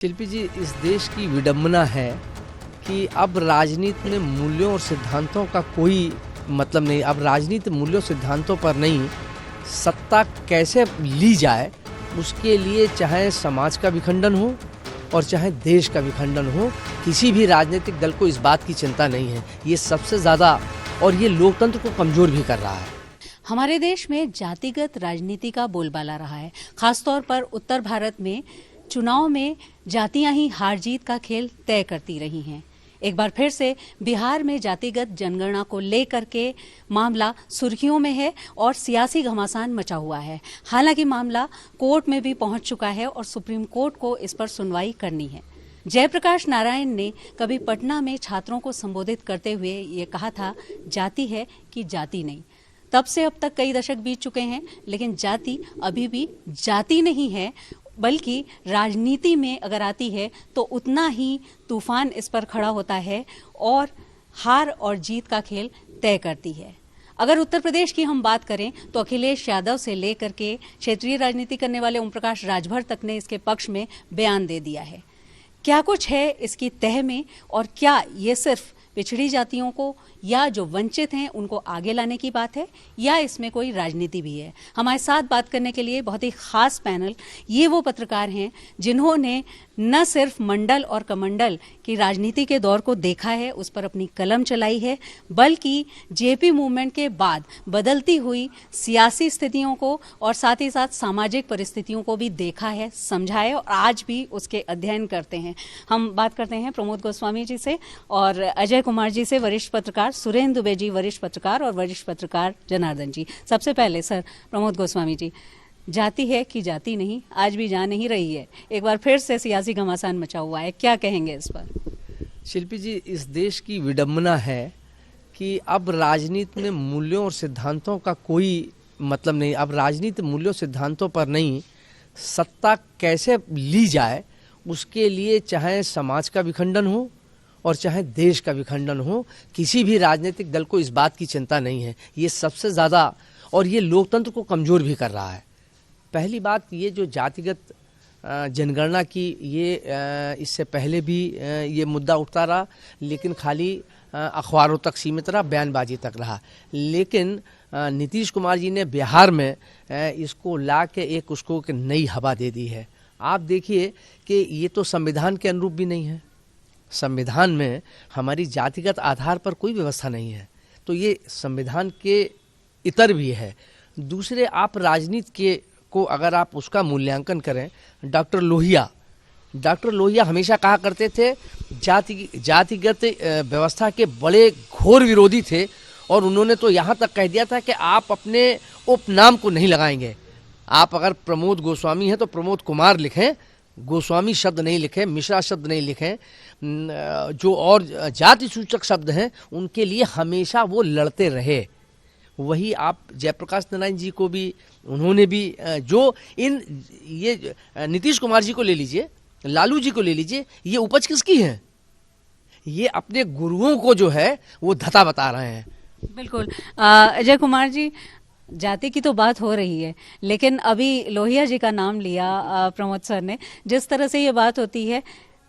शिल्पी जी, इस देश की विडंबना है कि अब राजनीति में मूल्यों और सिद्धांतों का कोई मतलब नहीं। अब राजनीति मूल्यों सिद्धांतों पर नहीं, सत्ता कैसे ली जाए उसके लिए चाहे समाज का विखंडन हो और चाहे देश का विखंडन हो, किसी भी राजनीतिक दल को इस बात की चिंता नहीं है। ये सबसे ज़्यादा और ये लोकतंत्र को कमज़ोर भी कर रहा है। हमारे देश में जातिगत राजनीति का बोलबाला रहा है। खासतौर पर उत्तर भारत में चुनाव में जातियां ही हार जीत का खेल तय करती रही हैं। एक बार फिर से बिहार में जातिगत जनगणना को लेकर के मामला सुर्खियों में है और सियासी घमासान मचा हुआ है। हालांकि मामला कोर्ट में भी पहुंच चुका है और सुप्रीम कोर्ट को इस पर सुनवाई करनी है। जयप्रकाश नारायण ने कभी पटना में छात्रों को संबोधित करते हुए ये कहा था, जाति है कि जाति नहीं। तब से अब तक कई दशक बीत चुके हैं, लेकिन जाति अभी भी जाति नहीं है, बल्कि राजनीति में अगर आती है तो उतना ही तूफान इस पर खड़ा होता है और हार और जीत का खेल तय करती है। अगर उत्तर प्रदेश की हम बात करें तो अखिलेश यादव से लेकर के क्षेत्रीय राजनीति करने वाले ओम प्रकाश राजभर तक ने इसके पक्ष में बयान दे दिया है। क्या कुछ है इसकी तह में और क्या ये सिर्फ पिछड़ी जातियों को या जो वंचित हैं उनको आगे लाने की बात है या इसमें कोई राजनीति भी है? हमारे साथ बात करने के लिए बहुत ही खास पैनल ये वो पत्रकार हैं जिन्होंने न सिर्फ मंडल और कमंडल की राजनीति के दौर को देखा है, उस पर अपनी कलम चलाई है, बल्कि जेपी मूवमेंट के बाद बदलती हुई सियासी स्थितियों को और साथ ही साथ सामाजिक परिस्थितियों को भी देखा है, समझा है और आज भी उसके अध्ययन करते हैं। हम बात करते हैं प्रमोद गोस्वामी जी से और अजय कुमार जी से, वरिष्ठ पत्रकार, सुरेंद्र दुबे जी वरिष्ठ पत्रकार और वरिष्ठ पत्रकार जनार्दन जी। सबसे पहले सर प्रमोद गोस्वामी जी, जाति है कि जाति नहीं, आज भी जा नहीं रही है, एक बार फिर से सियासी घमासान मचा हुआ है, क्या कहेंगे इस पर? शिल्पी जी, इस देश की विडंबना है कि अब राजनीति में मूल्यों और सिद्धांतों का कोई मतलब नहीं। अब राजनीति मूल्यों सिद्धांतों पर नहीं, सत्ता कैसे ली जाए उसके लिए चाहे समाज का विखंडन हो और चाहे देश का विखंडन हो, किसी भी राजनीतिक दल को इस बात की चिंता नहीं है। ये सबसे ज़्यादा और ये लोकतंत्र को कमज़ोर भी कर रहा है। पहली बात, ये जो जातिगत जनगणना की ये इससे पहले भी ये मुद्दा उठता रहा, लेकिन खाली अखबारों तक सीमित रहा, बयानबाजी तक रहा। लेकिन नीतीश कुमार जी ने बिहार में इसको ला के एक उसको एक नई हवा दे दी है। आप देखिए कि ये तो संविधान के अनुरूप भी नहीं है। संविधान में हमारी जातिगत आधार पर कोई व्यवस्था नहीं है, तो ये संविधान के इतर भी है। दूसरे, आप राजनीति के को अगर आप उसका मूल्यांकन करें, डॉक्टर लोहिया हमेशा कहा करते थे जातिगत व्यवस्था के बड़े घोर विरोधी थे और उन्होंने तो यहाँ तक कह दिया था कि आप अपने उपनाम को नहीं लगाएंगे। आप अगर प्रमोद गोस्वामी हैं तो प्रमोद कुमार लिखें, गोस्वामी शब्द नहीं लिखें, मिश्रा शब्द नहीं लिखें। जो और जाति सूचक शब्द हैं उनके लिए हमेशा वो लड़ते रहे। वही आप जयप्रकाश नारायण जी को भी उन्होंने भी जो ये नीतीश कुमार जी को ले लीजिए, लालू जी को ले लीजिए, ये उपज किसकी है? ये अपने गुरुओं को जो है वो धता बता रहे हैं। बिल्कुल। अजय कुमार जी, जाति की तो बात हो रही है, लेकिन अभी लोहिया जी का नाम लिया प्रमोद सर ने। जिस तरह से ये बात होती है,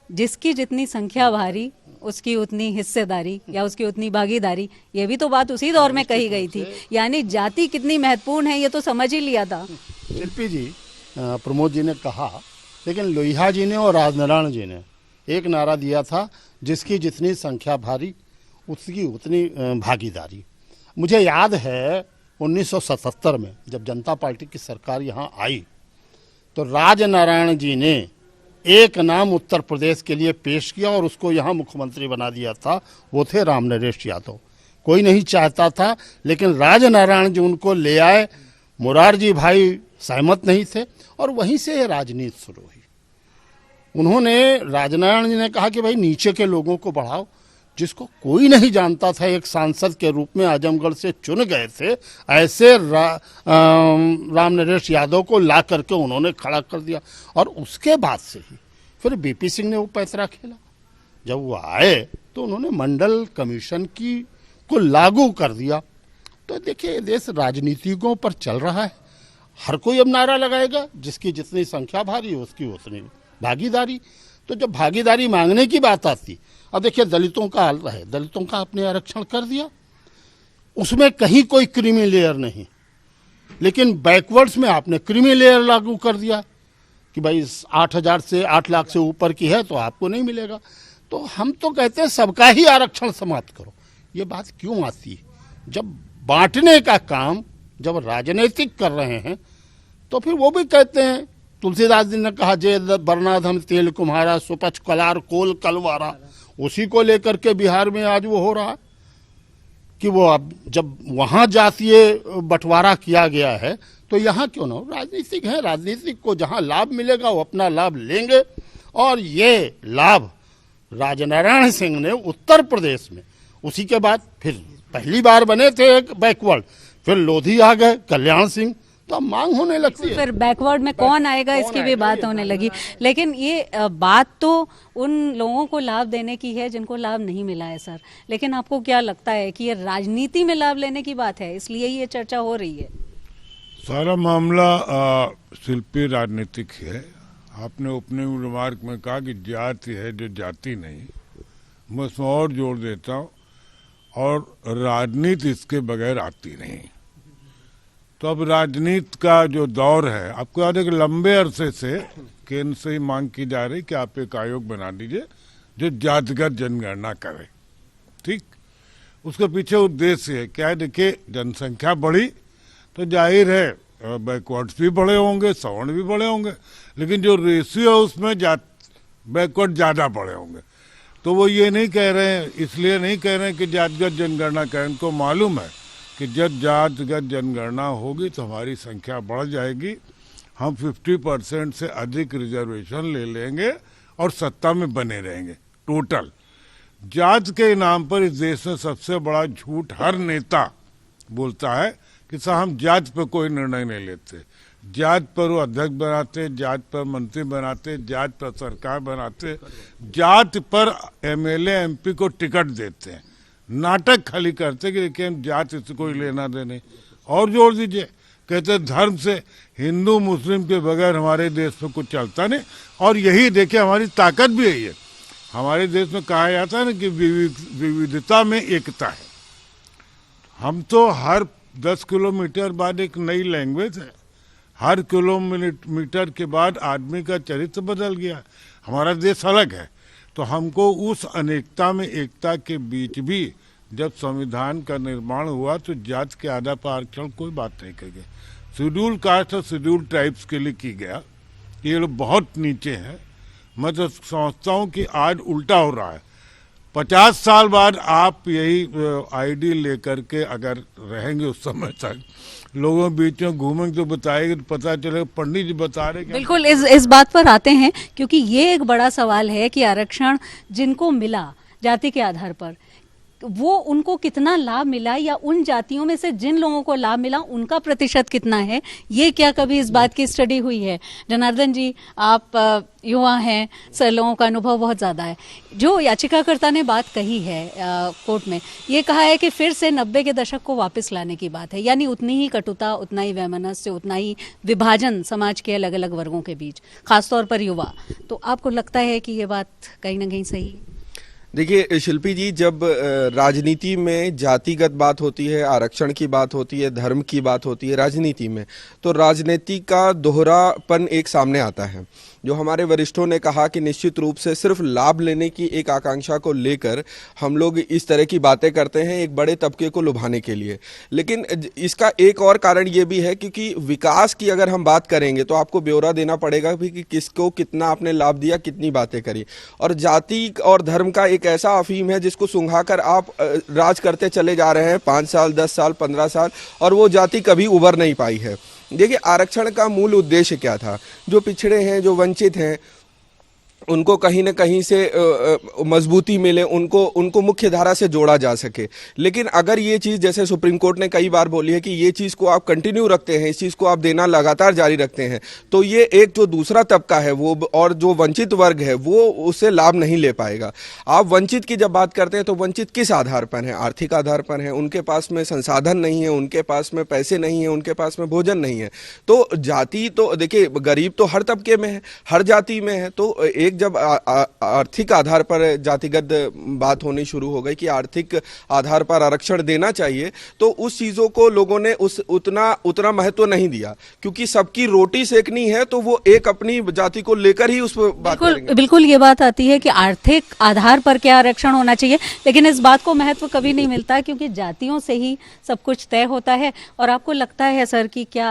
जिसकी जितनी संख्या भारी उसकी उतनी हिस्सेदारी या उसकी उतनी भागीदारी, ये भी तो बात उसी दौर में कही गई थी। यानी जाति कितनी महत्वपूर्ण है ये तो समझ ही लिया था। शिल्पी जी, प्रमोद जी ने कहा, लेकिन लोहिया जी ने और राजनारायण जी ने एक नारा दिया था, जिसकी जितनी संख्या भारी उसकी उतनी भागीदारी। मुझे याद है 1977 में जब जनता पार्टी की सरकार यहाँ आई तो राजनारायण जी ने एक नाम उत्तर प्रदेश के लिए पेश किया और उसको यहाँ मुख्यमंत्री बना दिया था। वो थे राम नरेश यादव। कोई नहीं चाहता था, लेकिन राजनारायण जी उनको ले आए। मुरारजी भाई सहमत नहीं थे और वहीं से राजनीति शुरू हुई। उन्होंने, राजनारायण जी ने कहा कि भाई नीचे के लोगों को बढ़ाओ। जिसको कोई नहीं जानता था, एक सांसद के रूप में आजमगढ़ से चुन गए थे, ऐसे राम नरेश यादव को ला करके उन्होंने खड़ा कर दिया। और उसके बाद से ही फिर बीपी सिंह ने वो पैतरा खेला। जब वो आए तो उन्होंने मंडल कमीशन को लागू कर दिया। तो देखिए, देश राजनीतिकों पर चल रहा है। हर कोई अब नारा लगाएगा, जिसकी जितनी संख्या भारी उसकी उतनी भागीदारी। तो जब भागीदारी मांगने की बात आती, अब देखिए दलितों का हाल है, दलितों का आपने आरक्षण कर दिया, उसमें कहीं कोई क्रीमी लेयर नहीं, लेकिन बैकवर्ड्स में आपने क्रीमी लेयर लागू कर दिया कि भाई 8,000 से 8 लाख से ऊपर की है तो आपको नहीं मिलेगा। तो हम तो कहते हैं सबका ही आरक्षण समाप्त करो। ये बात क्यों आती है? जब बांटने का काम जब राजनीतिक कर रहे हैं तो फिर वो भी कहते हैं, तुलसीदास जी ने कहा, जे वर्णाधम तेल कुम्हारा सुपच कलार कोल कलवारा, उसी को लेकर के बिहार में आज वो हो रहा है कि वो अब जब वहाँ जातीय बंटवारा किया गया है तो यहाँ क्यों ना हो? राजनीतिक है, राजनीतिक को जहाँ लाभ मिलेगा वो अपना लाभ लेंगे। और ये लाभ राजनारायण सिंह ने उत्तर प्रदेश में, उसी के बाद फिर पहली बार बने थे एक बैकवर्ड, फिर लोधी आ गए, कल्याण सिंह, तो अब मांग होने लगती है। फिर बैकवर्ड में कौन आएगा इसकी भी बात होने लगी। लेकिन ये बात तो उन लोगों को लाभ देने की है जिनको लाभ नहीं मिला है सर। लेकिन आपको क्या लगता है कि ये राजनीति में लाभ लेने की बात है, इसलिए ये चर्चा हो रही है? सारा मामला शिल्पी राजनीतिक है। आपने ओपनिंग रिमार्क में कहा कि जाति है जो जाति नहीं, मैं उसमें और जोर देता हूँ, और राजनीति इसके बगैर आती नहीं। तो अब राजनीति का जो दौर है, आपको याद है कि लंबे अरसे से केंद्र से ही मांग की जा रही कि आप एक आयोग बना दीजिए जो जातिगत जनगणना करे। ठीक, उसके पीछे उद्देश्य है क्या है? देखिए, जनसंख्या बढ़ी तो जाहिर है बैकवर्ड्स भी बड़े होंगे, सवर्ण भी बड़े होंगे, लेकिन जो रेशियो है उसमें बैकवर्ड ज्यादा बड़े होंगे। तो वो ये नहीं कह रहे हैं, इसलिए नहीं कह रहे हैं कि जातिगत जनगणना करें। उनको मालूम है कि जब जातिगत जनगणना होगी तो हमारी संख्या बढ़ जाएगी, हम 50% से अधिक रिजर्वेशन ले लेंगे और सत्ता में बने रहेंगे। टोटल जात के नाम पर इस देश में सबसे बड़ा झूठ हर नेता बोलता है कि साहब हम जात पर कोई निर्णय नहीं लेते। जात पर वो अध्यक्ष बनाते, जात पर मंत्री बनाते, जात पर सरकार बनाते, जात पर एमएलए एमपी को टिकट देते हैं, नाटक खाली करते कि देखिए हम जात से कोई लेना देने। और जोड़ दीजिए, कहते धर्म से हिंदू मुस्लिम के बगैर हमारे देश में कुछ चलता नहीं। और यही देखिए हमारी ताकत भी यही है। हमारे देश में कहा जाता है ना कि विविधता में एकता है। हम तो हर 10 किलोमीटर बाद एक नई लैंग्वेज है, हर किलोमीटर के बाद आदमी का चरित्र बदल गया। हमारा देश अलग है, तो हमको उस अनेकता में एकता के बीच भी जब संविधान का निर्माण हुआ तो जात के आधार पर आरक्षण कोई बात नहीं कही गई। शेड्यूल कास्ट और शेड्यूल ट्राइब्स के लिए की गया, ये लोग बहुत नीचे हैं। मैं तो समझता हूँ कि आज उल्टा हो रहा है। 50 साल बाद आप यही आईडी लेकर के अगर रहेंगे उस समय तक, लोगों के बीच में घूमेंगे तो बताएंगे तो पता चलेगा पंडित जी बता रहे। बिल्कुल, इस बात पर आते हैं, क्योंकि ये एक बड़ा सवाल है कि आरक्षण जिनको मिला जाति के आधार पर, वो उनको कितना लाभ मिला, या उन जातियों में से जिन लोगों को लाभ मिला उनका प्रतिशत कितना है, ये क्या कभी इस बात की स्टडी हुई है? जनार्दन जी, आप युवा हैं, सर, लोगों का अनुभव बहुत ज़्यादा है। जो याचिकाकर्ता ने बात कही है कोर्ट में, ये कहा है कि फिर से 90 के दशक को वापस लाने की बात है, यानी उतनी ही कटुता, उतना ही वैमनस्य, उतना ही विभाजन समाज के अलग अलग वर्गों के बीच, खासतौर पर युवा। तो आपको लगता है कि ये बात कहीं ना कहीं सही है? देखिए शिल्पी जी, जब राजनीति में जातिगत बात होती है, आरक्षण की बात होती है, धर्म की बात होती है राजनीति में, तो राजनीति का दोहरापन एक सामने आता है। जो हमारे वरिष्ठों ने कहा कि निश्चित रूप से सिर्फ लाभ लेने की एक आकांक्षा को लेकर हम लोग इस तरह की बातें करते हैं एक बड़े तबके को लुभाने के लिए। लेकिन इसका एक और कारण ये भी है, क्योंकि विकास की अगर हम बात करेंगे तो आपको ब्यौरा देना पड़ेगा भी कि किसको कितना आपने लाभ दिया, कितनी बातें करी। और जाति और धर्म का एक ऐसा अफीम है जिसको सुंघाकर आप राज करते चले जा रहे हैं 5 साल, 10 साल, 15 साल, और वो जाति कभी उभर नहीं पाई है। देखिए, आरक्षण का मूल उद्देश्य क्या था? जो पिछड़े हैं, जो वंचित हैं, उनको कहीं न कहीं से मजबूती मिले, उनको मुख्य धारा से जोड़ा जा सके। लेकिन अगर ये चीज़, जैसे सुप्रीम कोर्ट ने कई बार बोली है कि ये चीज़ को आप कंटिन्यू रखते हैं, इस चीज़ को आप देना लगातार जारी रखते हैं, तो ये एक जो दूसरा तबका है वो, और जो वंचित वर्ग है वो उससे लाभ नहीं ले पाएगा। आप वंचित की जब बात करते हैं तो वंचित किस आधार पर है? आर्थिक आधार पर है। उनके पास में संसाधन नहीं है, उनके पास में पैसे नहीं है, उनके पास में भोजन नहीं है। तो जाति तो देखिए, गरीब तो हर तबके में है, हर जाति में है। तो एक एक जब आर्थिक आधार पर जातिगत बात होनी शुरू हो गई कि आर्थिक आधार पर आरक्षण देना चाहिए, तो उस चीजों को लोगों ने उतना महत्व नहीं दिया, क्योंकि सबकी रोटी सेकनी है तो वो एक अपनी जाति को लेकर ही उस पर बात करेंगे। बिल्कुल ये बात आती है कि आर्थिक आधार पर क्या आरक्षण होना चाहिए, लेकिन इस बात को महत्व कभी नहीं मिलता क्योंकि जातियों से ही सब कुछ तय होता है। और आपको लगता है सर कि क्या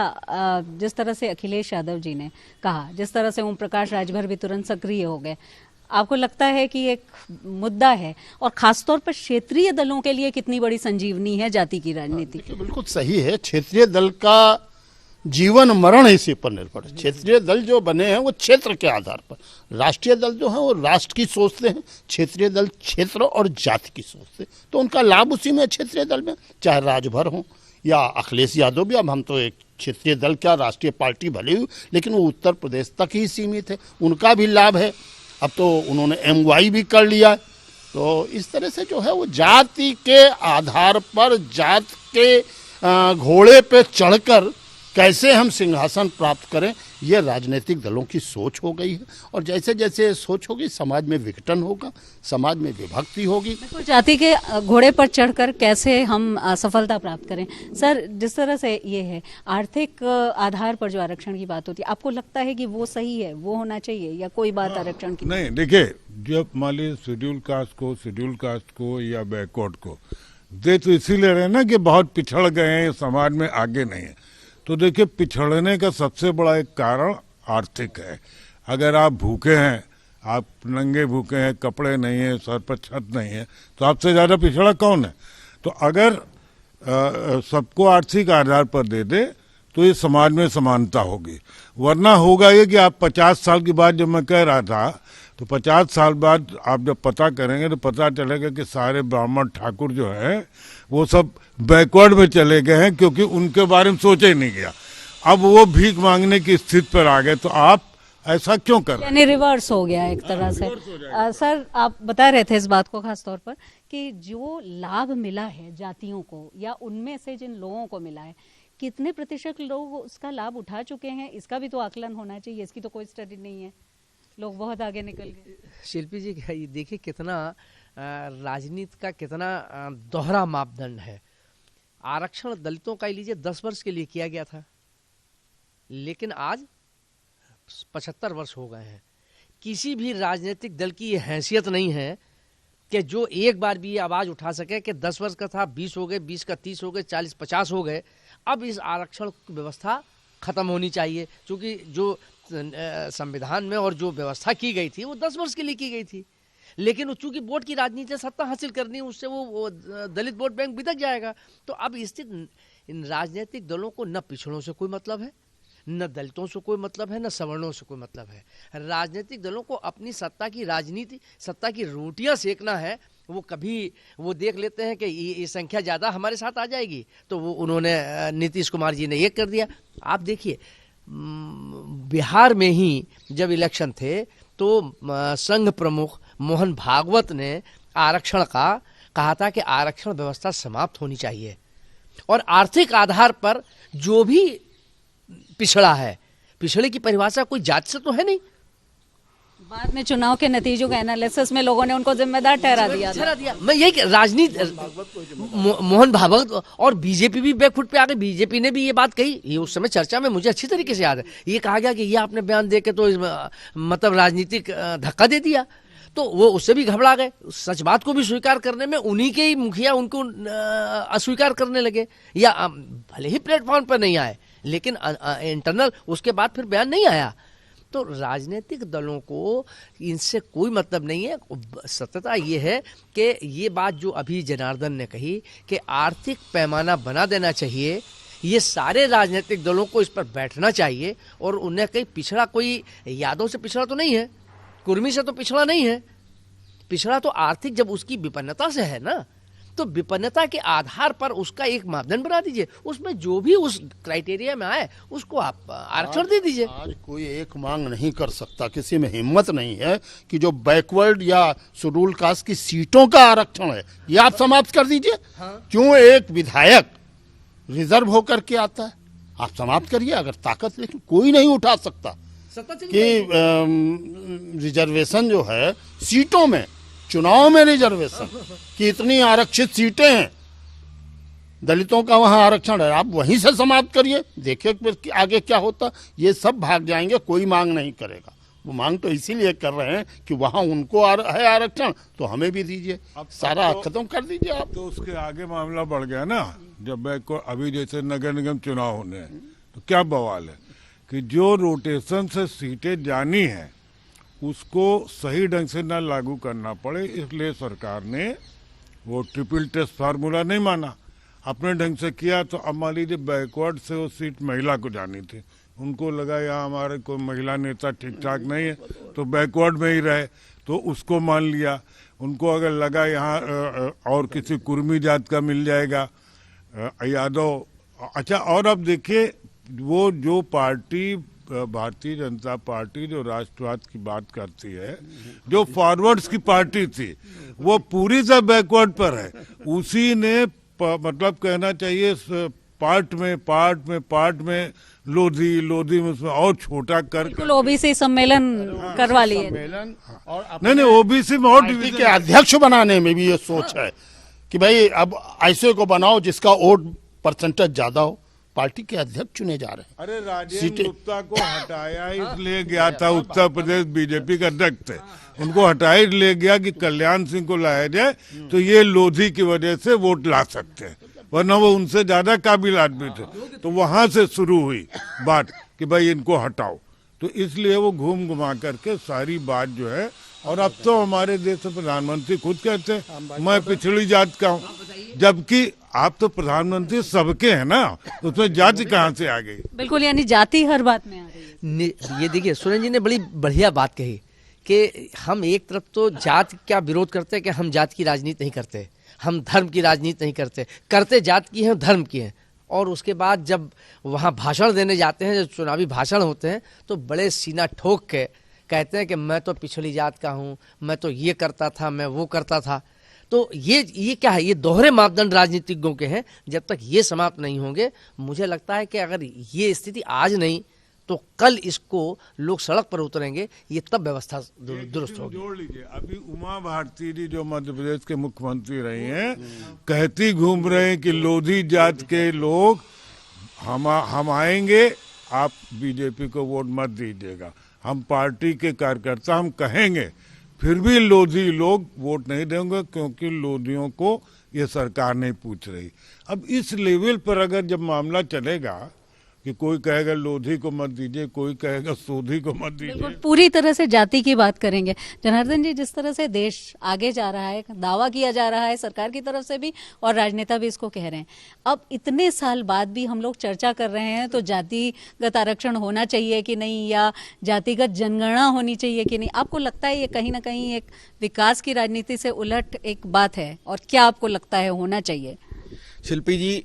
जिस तरह से अखिलेश यादव जी ने कहा, जिस तरह से ओम प्रकाश राजभर भी तुरंत सक्रिय हो गए, आपको लगता है कि एक मुद्दा है और खासतौर पर क्षेत्रीय दलों के लिए कितनी बड़ी संजीवनी है जाति की राजनीति? बिल्कुल सही है। क्षेत्रीय दल का जीवन मरण इसी पर निर्भर है। क्षेत्रीय दल जो बने हैं वो क्षेत्र के आधार पर, राष्ट्रीय दल जो है वो राष्ट्र की सोचते हैं, क्षेत्रीय दल क्षेत्र और जाति की सोचते हैं, तो उनका लाभ उसी में क्षेत्रीय दल में, चाहे राजभर हो या अखिलेश यादव भी। अब हम तो एक क्षेत्रीय दल क्या, राष्ट्रीय पार्टी भले ही, लेकिन वो उत्तर प्रदेश तक ही सीमित है, उनका भी लाभ है। अब तो उन्होंने MY भी कर लिया। तो इस तरह से जो है वो जाति के आधार पर, जात के घोड़े पे चढ़कर कैसे हम सिंहासन प्राप्त करें, ये राजनीतिक दलों की सोच हो गई है। और जैसे जैसे सोच होगी समाज में विघटन होगा, समाज में विभक्ति होगी। जाति के घोड़े पर चढ़कर कैसे हम सफलता प्राप्त करें? सर, जिस तरह से ये है आर्थिक आधार पर जो आरक्षण की बात होती है, आपको लगता है कि वो सही है, वो होना चाहिए, या कोई बात आरक्षण की नहीं? देखिए, जब मान लीजिए शेड्यूल कास्ट को या बैकवर्ड को दे तो इसीलिए रहे ना कि बहुत पिछड़ गए हैं, समाज में आगे नहीं है। तो देखिए, पिछड़ने का सबसे बड़ा एक कारण आर्थिक है। अगर आप भूखे हैं, आप नंगे भूखे हैं, कपड़े नहीं है, सर पर छत नहीं है, तो आपसे ज्यादा पिछड़ा कौन है? तो अगर सबको आर्थिक आधार पर दे दे तो ये समाज में समानता होगी। वरना होगा ये कि आप 50 साल की बात जब मैं कह रहा था, तो 50 साल बाद आप जब पता करेंगे तो पता चलेगा कि सारे ब्राह्मण ठाकुर जो है वो सब बैकवर्ड में चले गए हैं, क्योंकि उनके बारे में सोचा ही नहीं गया। अब वो भीख मांगने की स्थिति पर आ गए। तो आप ऐसा क्यों कर रहे हैं? यानी रिवर्स हो गया एक तरह से। सर, आप बता रहे थे इस बात को खास तौर पर कि जो लाभ मिला है जातियों को, या उनमें से जिन लोगों को मिला है, कितने प्रतिशत लोग उसका लाभ उठा चुके हैं, इसका भी तो आकलन होना चाहिए। इसकी तो कोई स्टडी नहीं है, लोग बहुत आगे निकल गए। शिल्पी जी, देखिए कितना राजनीति का कितना दोहरा मापदंड है। आरक्षण दलितों का लीजिए 10 वर्ष के लिए किया गया था, लेकिन आज 75 वर्ष हो गए हैं। किसी भी राजनीतिक दल की ये हैसियत नहीं है कि जो एक बार भी ये आवाज उठा सके कि 10 वर्ष का था 20 हो गए, 20 का 30 हो गए, 40-50 हो गए, अब इस आरक्षण व्यवस्था खत्म होनी चाहिए। क्योंकि जो संविधान में और जो व्यवस्था की गई थी वो 10 वर्ष के लिए की गई थी, लेकिन चूंकि वोट की राजनीति सत्ता हासिल करनी है, उससे वो दलित वोट बैंक बिदक जाएगा। तो अब स्थिति इन राजनीतिक दलों को न पिछड़ों से कोई मतलब है, न दलितों से कोई मतलब है, न सवर्णों से कोई मतलब है। राजनीतिक दलों को अपनी सत्ता की राजनीति, सत्ता की रोटियां सेकना है। वो कभी वो देख लेते हैं कि ये संख्या ज्यादा हमारे साथ आ जाएगी, तो वो उन्होंने नीतीश कुमार जी ने ये कर दिया। आप देखिए, बिहार में ही जब इलेक्शन थे तो संघ प्रमुख मोहन भागवत ने आरक्षण का कहा था कि आरक्षण व्यवस्था समाप्त होनी चाहिए, और आर्थिक आधार पर जो भी पिछड़ा है, पिछड़े की परिभाषा कोई जाति से तो है नहीं। बाद में चुनाव के नतीजों के एनालिसिस में लोगों ने उनको जिम्मेदार ठहरा दिया। मैं यही राजनीति, मोहन भागवत और बीजेपी भी बैकफुट पे आ गई। बीजेपी ने भी ये बात कही, ये उस समय चर्चा में मुझे अच्छी तरीके से याद है। ये कहा गया कि ये आपने बयान दे के तो मतलब राजनीतिक धक्का दे दिया, तो वो उससे भी घबरा गए। सच बात को भी स्वीकार करने में उन्हीं के ही मुखिया उनको अस्वीकार करने लगे, या भले ही प्लेटफॉर्म पर नहीं आए, लेकिन इंटरनल उसके बाद फिर बयान नहीं आया। तो राजनीतिक दलों को इनसे कोई मतलब नहीं है। सत्यता ये है कि ये बात जो अभी जनार्दन ने कही कि आर्थिक पैमाना बना देना चाहिए, ये सारे राजनीतिक दलों को इस पर बैठना चाहिए। और उन्हें कहीं पिछड़ा, कोई यादव से पिछड़ा तो नहीं है, कुर्मी से तो पिछड़ा नहीं है, पिछड़ा तो आर्थिक जब उसकी विपन्नता से है ना, तो विपन्नता के आधार पर उसका एक मापदंड बना दीजिए, उसमें जो भी उस क्राइटेरिया में आए उसको आप आरक्षण दे दीजिए। आज कोई एक मांग नहीं कर सकता, किसी में हिम्मत नहीं है कि जो बैकवर्ड या शेड्यूल कास्ट की सीटों का आरक्षण है ये आप समाप्त कर दीजिए। क्यों एक विधायक रिजर्व होकर के आता है, आप समाप्त करिए अगर ताकत, लेकिन कोई नहीं उठा सकता। कि रिजर्वेशन जो है सीटों में, चुनाव में रिजर्वेशन कि इतनी आरक्षित सीटें हैं, दलितों का वहां आरक्षण है, आप वहीं से समाप्त करिए, देखिए कि आगे क्या होता। ये सब भाग जाएंगे, कोई मांग नहीं करेगा। वो मांग तो इसीलिए कर रहे हैं कि वहां उनको है आरक्षण तो हमें भी दीजिए, सारा खत्म कर दीजिए आप। तो उसके आगे मामला बढ़ गया ना, जब अभी जैसे नगर निगम चुनाव होने हैं तो क्या बवाल है कि जो रोटेशन से सीटें जानी है उसको सही ढंग से न लागू करना पड़े, इसलिए सरकार ने वो ट्रिपल टेस्ट फार्मूला नहीं माना, अपने ढंग से किया। तो अब मान लीजिए बैकवर्ड से वो सीट महिला को जानी थी, उनको लगा यहाँ हमारे कोई महिला नेता ठीक ठाक नहीं है तो बैकवर्ड में ही रहे, तो उसको मान लिया। उनको अगर लगा यहाँ और किसी कुर्मी जात का मिल जाएगा, यादव। अच्छा, और अब देखिए वो जो पार्टी भारतीय जनता पार्टी जो राष्ट्रवाद की बात करती है, जो फॉरवर्ड्स की पार्टी थी, वो पूरी से बैकवर्ड पर है। उसी ने मतलब कहना चाहिए पार्ट में लोधी में उसमें और छोटा कर ओबीसी सम्मेलन करवा लिए, सम्मेलन और नहीं ओबीसी में और पार्टी के अध्यक्ष बनाने में भी ये सोच है कि भाई अब ऐसे को बनाओ जिसका वोट परसेंटेज ज्यादा हो। पार्टी के अध्यक्ष चुने जा रहे हैं। अरे राजेंद्र गुप्ता को हटाया इसलिए गया था, उत्तर प्रदेश बीजेपी के अध्यक्ष थे, उनको हटाया ले गया कि कल्याण सिंह को लाया जाए तो ये लोधी की वजह से वोट ला सकते हैं, वरना वो उनसे ज्यादा काबिल आदमी थे। तो वहां से शुरू हुई बात कि भाई इनको हटाओ, तो इसलिए वो घूम घुमा करके सारी बात जो है। और अब तो हमारे देश में प्रधानमंत्री खुद कहते हैं मैं पिछड़ी जात का हूँ, जबकि आप तो प्रधानमंत्री सबके हैं ना, उसमें जाति कहाँ से आ गई? बिल्कुल, यानी जाति हर बात में आ गई है। ये देखिए सुरेंद्र जी ने बड़ी बढ़िया बात कही कि हम एक तरफ तो जात का विरोध करते हैं कि हम जात की राजनीति नहीं करते, हम धर्म की राजनीति नहीं करते जात की है, धर्म की है। और उसके बाद जब वहाँ भाषण देने जाते हैं, जब चुनावी भाषण होते हैं, तो बड़े सीना ठोक के कहते हैं कि मैं तो पिछड़ी जात का हूँ, मैं तो ये करता था, मैं वो करता था। तो ये क्या है, ये दोहरे मापदंड राजनीतिज्ञों के हैं। जब तक ये समाप्त नहीं होंगे, मुझे लगता है कि अगर ये स्थिति आज नहीं तो कल इसको लोग सड़क पर उतरेंगे, ये तब व्यवस्था दुरुस्त होगी। जोड़ लीजिए, अभी उमा भारती जी जो मध्य प्रदेश के मुख्यमंत्री रही हैं, कहती घूम रहे हैं कि लोधी जात के लोग हम आएंगे, आप बीजेपी को वोट मत दीजिएगा, हम पार्टी के कार्यकर्ता हम कहेंगे, फिर भी लोधी लोग वोट नहीं देंगे क्योंकि लोधियों को ये सरकार नहीं पूछ रही। अब इस लेवल पर अगर जब मामला चलेगा कि कोई कहेगा लोधी को मत दीजिए, कोई कहेगा सोधी को मत दीजिए, बिल्कुल पूरी तरह से जाति की बात करेंगे। जनार्दन जी, जिस तरह से देश आगे जा रहा है, दावा किया जा रहा है सरकार की तरफ से भी और राजनेता भी इसको कह रहे हैं, अब इतने साल बाद भी हम लोग चर्चा कर रहे हैं तो जातिगत आरक्षण होना चाहिए कि नहीं, या जातिगत जनगणना होनी चाहिए कि नहीं। आपको लगता है ये कहीं ना कहीं एक विकास की राजनीति से उलट एक बात है, और क्या आपको लगता है होना चाहिए? शिल्पी जी,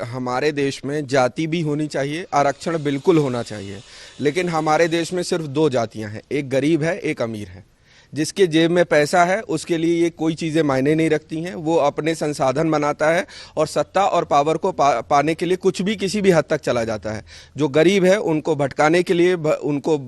हमारे देश में जाति भी होनी चाहिए, आरक्षण बिल्कुल होना चाहिए, लेकिन हमारे देश में सिर्फ दो जातियां हैं, एक गरीब है, एक अमीर है। जिसके जेब में पैसा है उसके लिए ये कोई चीज़ें मायने नहीं रखती हैं, वो अपने संसाधन बनाता है और सत्ता और पावर को पाने के लिए कुछ भी किसी भी हद तक चला जाता है। जो गरीब है उनको भटकाने के लिए, उनको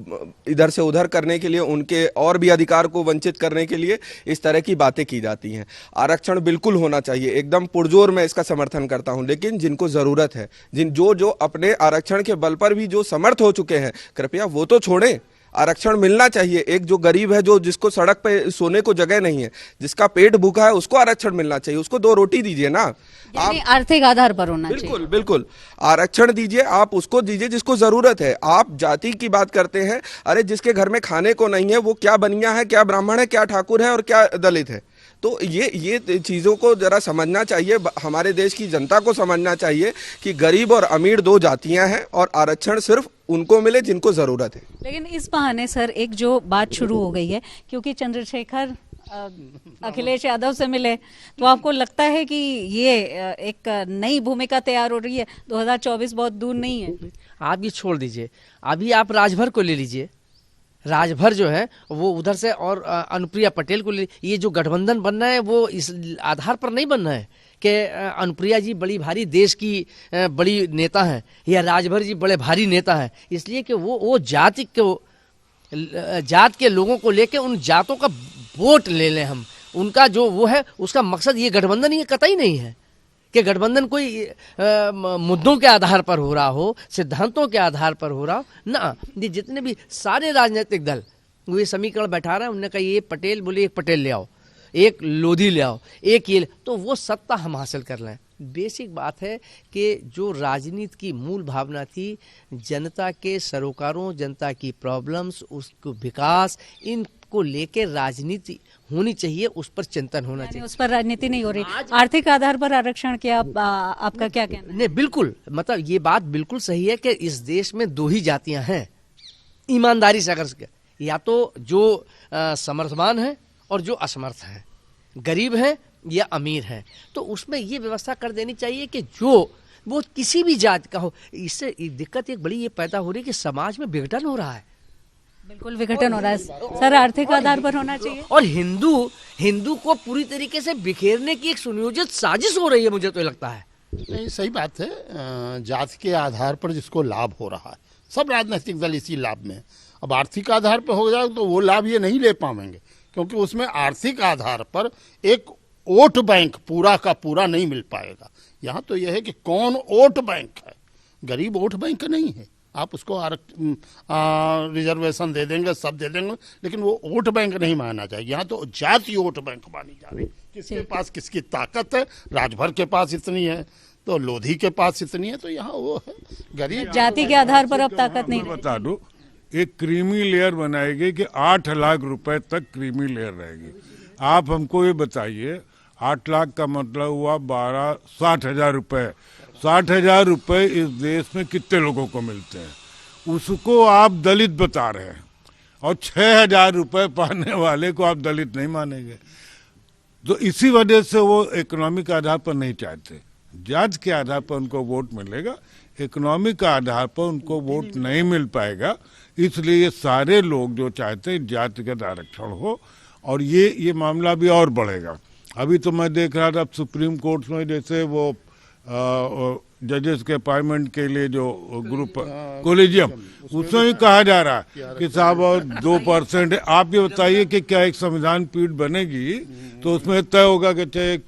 इधर से उधर करने के लिए, उनके और भी अधिकार को वंचित करने के लिए इस तरह की बातें की जाती हैं। आरक्षण बिल्कुल होना चाहिए, एकदम पुरजोर मैं इसका समर्थन करता हूं, लेकिन जिनको ज़रूरत है, जो अपने आरक्षण के बल पर भी जो समर्थ हो चुके हैं, कृपया वो तो छोड़ें। आरक्षण मिलना चाहिए। एक जो गरीब है, जिसको सड़क पे सोने को जगह नहीं है, जिसका पेट भूखा है, उसको आरक्षण मिलना चाहिए, उसको 2 रोटी दीजिए ना। आप आर्थिक आधार पर होना चाहिए। बिल्कुल बिल्कुल, आरक्षण दीजिए, आप उसको दीजिए जिसको जरूरत है। आप जाति की बात करते हैं, अरे जिसके घर में खाने को नहीं है वो क्या बनिया है, क्या ब्राह्मण है, क्या ठाकुर है और क्या दलित है। तो ये चीज़ों को जरा समझना चाहिए, हमारे देश की जनता को समझना चाहिए कि गरीब और अमीर 2 जातियां हैं और आरक्षण सिर्फ उनको मिले जिनको ज़रूरत है। लेकिन इस बहाने सर एक जो बात शुरू हो गई है, क्योंकि चंद्रशेखर अखिलेश यादव से मिले, तो आपको लगता है कि ये एक नई भूमिका तैयार हो रही है? 2024 बहुत दूर नहीं है। आप ये छोड़ दीजिए, अभी आप राजभर को ले लीजिए, राजभर जो है वो उधर से, और अनुप्रिया पटेल को ये जो गठबंधन बनना है वो इस आधार पर नहीं बनना है कि अनुप्रिया जी बड़ी भारी देश की बड़ी नेता हैं या राजभर जी बड़े भारी नेता हैं, इसलिए कि वो जाति को जात के लोगों को लेके उन जातों का वोट ले लें हम, उनका जो वो है उसका मकसद ये गठबंधन ये कतई नहीं है कि गठबंधन कोई मुद्दों के आधार पर हो रहा हो, सिद्धांतों के आधार पर हो रहा हो ना। ये जितने भी सारे राजनीतिक दल वो ये समीकरण बैठा रहे हैं, उन्होंने कहा ये पटेल बोले एक पटेल ले आओ, एक लोधी ले आओ, एक ये तो वो सत्ता हम हासिल कर लें। बेसिक बात है कि जो राजनीति की मूल भावना थी जनता के सरोकारों, जनता की प्रॉब्लम्स, उसको विकास, इनको लेके राजनीति होनी चाहिए, उस पर चिंतन होना चाहिए। उस पर राजनीति नहीं हो रही। आर्थिक आधार पर आरक्षण के आपका क्या कहना है? नहीं, बिल्कुल, मतलब ये बात बिल्कुल सही है कि इस देश में दो ही जातियां हैं ईमानदारी से, अगर या तो जो समर्थवान है और जो असमर्थ है, गरीब है या अमीर है, तो उसमें ये व्यवस्था कर देनी चाहिए कि जो वो किसी भी जात का हो। इससे दिक्कत एक बड़ी ये पैदा हो रही है कि समाज में विघटन हो रहा है, बिल्कुल विघटन हो रहा है सर। आर्थिक आधार पर होना चाहिए। और हिंदू को पूरी तरीके से बिखेरने की एक सुनियोजित साजिश हो रही है, मुझे तो लगता है। नहीं, सही बात है। जात के आधार पर जिसको लाभ हो रहा है, सब राजनीतिक दल इसी लाभ में। अब आर्थिक आधार पर हो जाए तो वो लाभ ये नहीं ले पाएंगे, क्योंकि उसमें आर्थिक आधार पर एक वोट बैंक पूरा का पूरा नहीं मिल पाएगा। यहाँ तो यह है कि कौन वोट बैंक है, गरीब वोट बैंक नहीं है। आप उसको रिजर्वेशन दे देंगे, सब दे देंगे, लेकिन वो वोट बैंक नहीं माना जाएगा। यहाँ तो जातीय वोट बैंक मानी जा रही। किसके पास किसकी ताकत है, राजभर के पास इतनी है तो लोधी के पास इतनी है, तो यहाँ वो है गरीब। जाति के आधार पर अब ताकत नहीं। बता दो, एक क्रीमी लेयर बनाएगी कि 8 लाख रुपए तक क्रीमी लेयर रहेगी। आप हमको ये बताइए, 8 लाख का मतलब हुआ 60,000 रुपए। 60,000 रुपए इस देश में कितने लोगों को मिलते हैं, उसको आप दलित बता रहे हैं, और 6,000 रुपए पाने वाले को आप दलित नहीं मानेंगे। तो इसी वजह से वो इकोनॉमिक आधार पर नहीं चाहते। जात के आधार पर उनको वोट मिलेगा, इकोनॉमिक आधार पर उनको वोट नहीं मिल पाएगा। इसलिए ये सारे लोग जो चाहते हैं जातिगत आरक्षण हो, और ये मामला भी और बढ़ेगा। अभी तो मैं देख रहा था सुप्रीम कोर्ट में, जैसे वो जजेस के अपॉइंटमेंट के लिए जो ग्रुप कोलिजियम, उसमें भी कहा जा रहा है कि साहब 2% है। आप ये बताइए कि क्या एक संविधान पीठ बनेगी तो उसमें तय होगा कि चाहे एक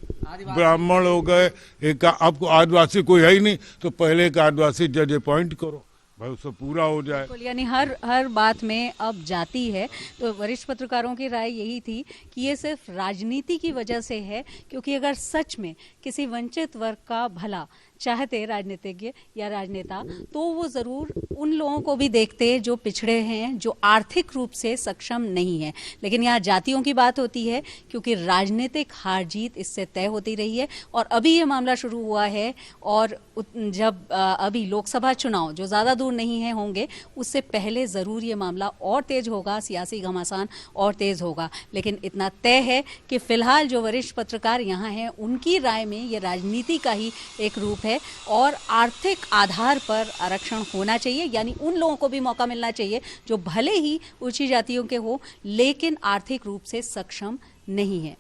ब्राह्मण हो गए, एक आपको आदिवासी कोई है ही नहीं, तो पहले एक आदिवासी जज अपॉइंट करो, भाई उससे पूरा हो जाए। यानी हर बात में अब जाति है। तो वरिष्ठ पत्रकारों की राय यही थी कि ये सिर्फ राजनीति की वजह से है, क्योंकि अगर सच में किसी वंचित वर्ग का भला चाहते राजनीतिज्ञ या राजनेता, तो वो जरूर उन लोगों को भी देखते जो पिछड़े हैं, जो आर्थिक रूप से सक्षम नहीं है। लेकिन यहाँ जातियों की बात होती है, क्योंकि राजनीतिक हार जीत इससे तय होती रही है। और अभी ये मामला शुरू हुआ है, और जब अभी लोकसभा चुनाव जो ज़्यादा दूर नहीं है होंगे, उससे पहले ज़रूर ये मामला और तेज होगा, सियासी घमासान और तेज होगा। लेकिन इतना तय है कि फिलहाल जो वरिष्ठ पत्रकार यहाँ हैं, उनकी राय में ये राजनीति का ही एक रूप है, और आर्थिक आधार पर आरक्षण होना चाहिए। यानी उन लोगों को भी मौका मिलना चाहिए जो भले ही ऊंची जातियों के हो, लेकिन आर्थिक रूप से सक्षम नहीं है।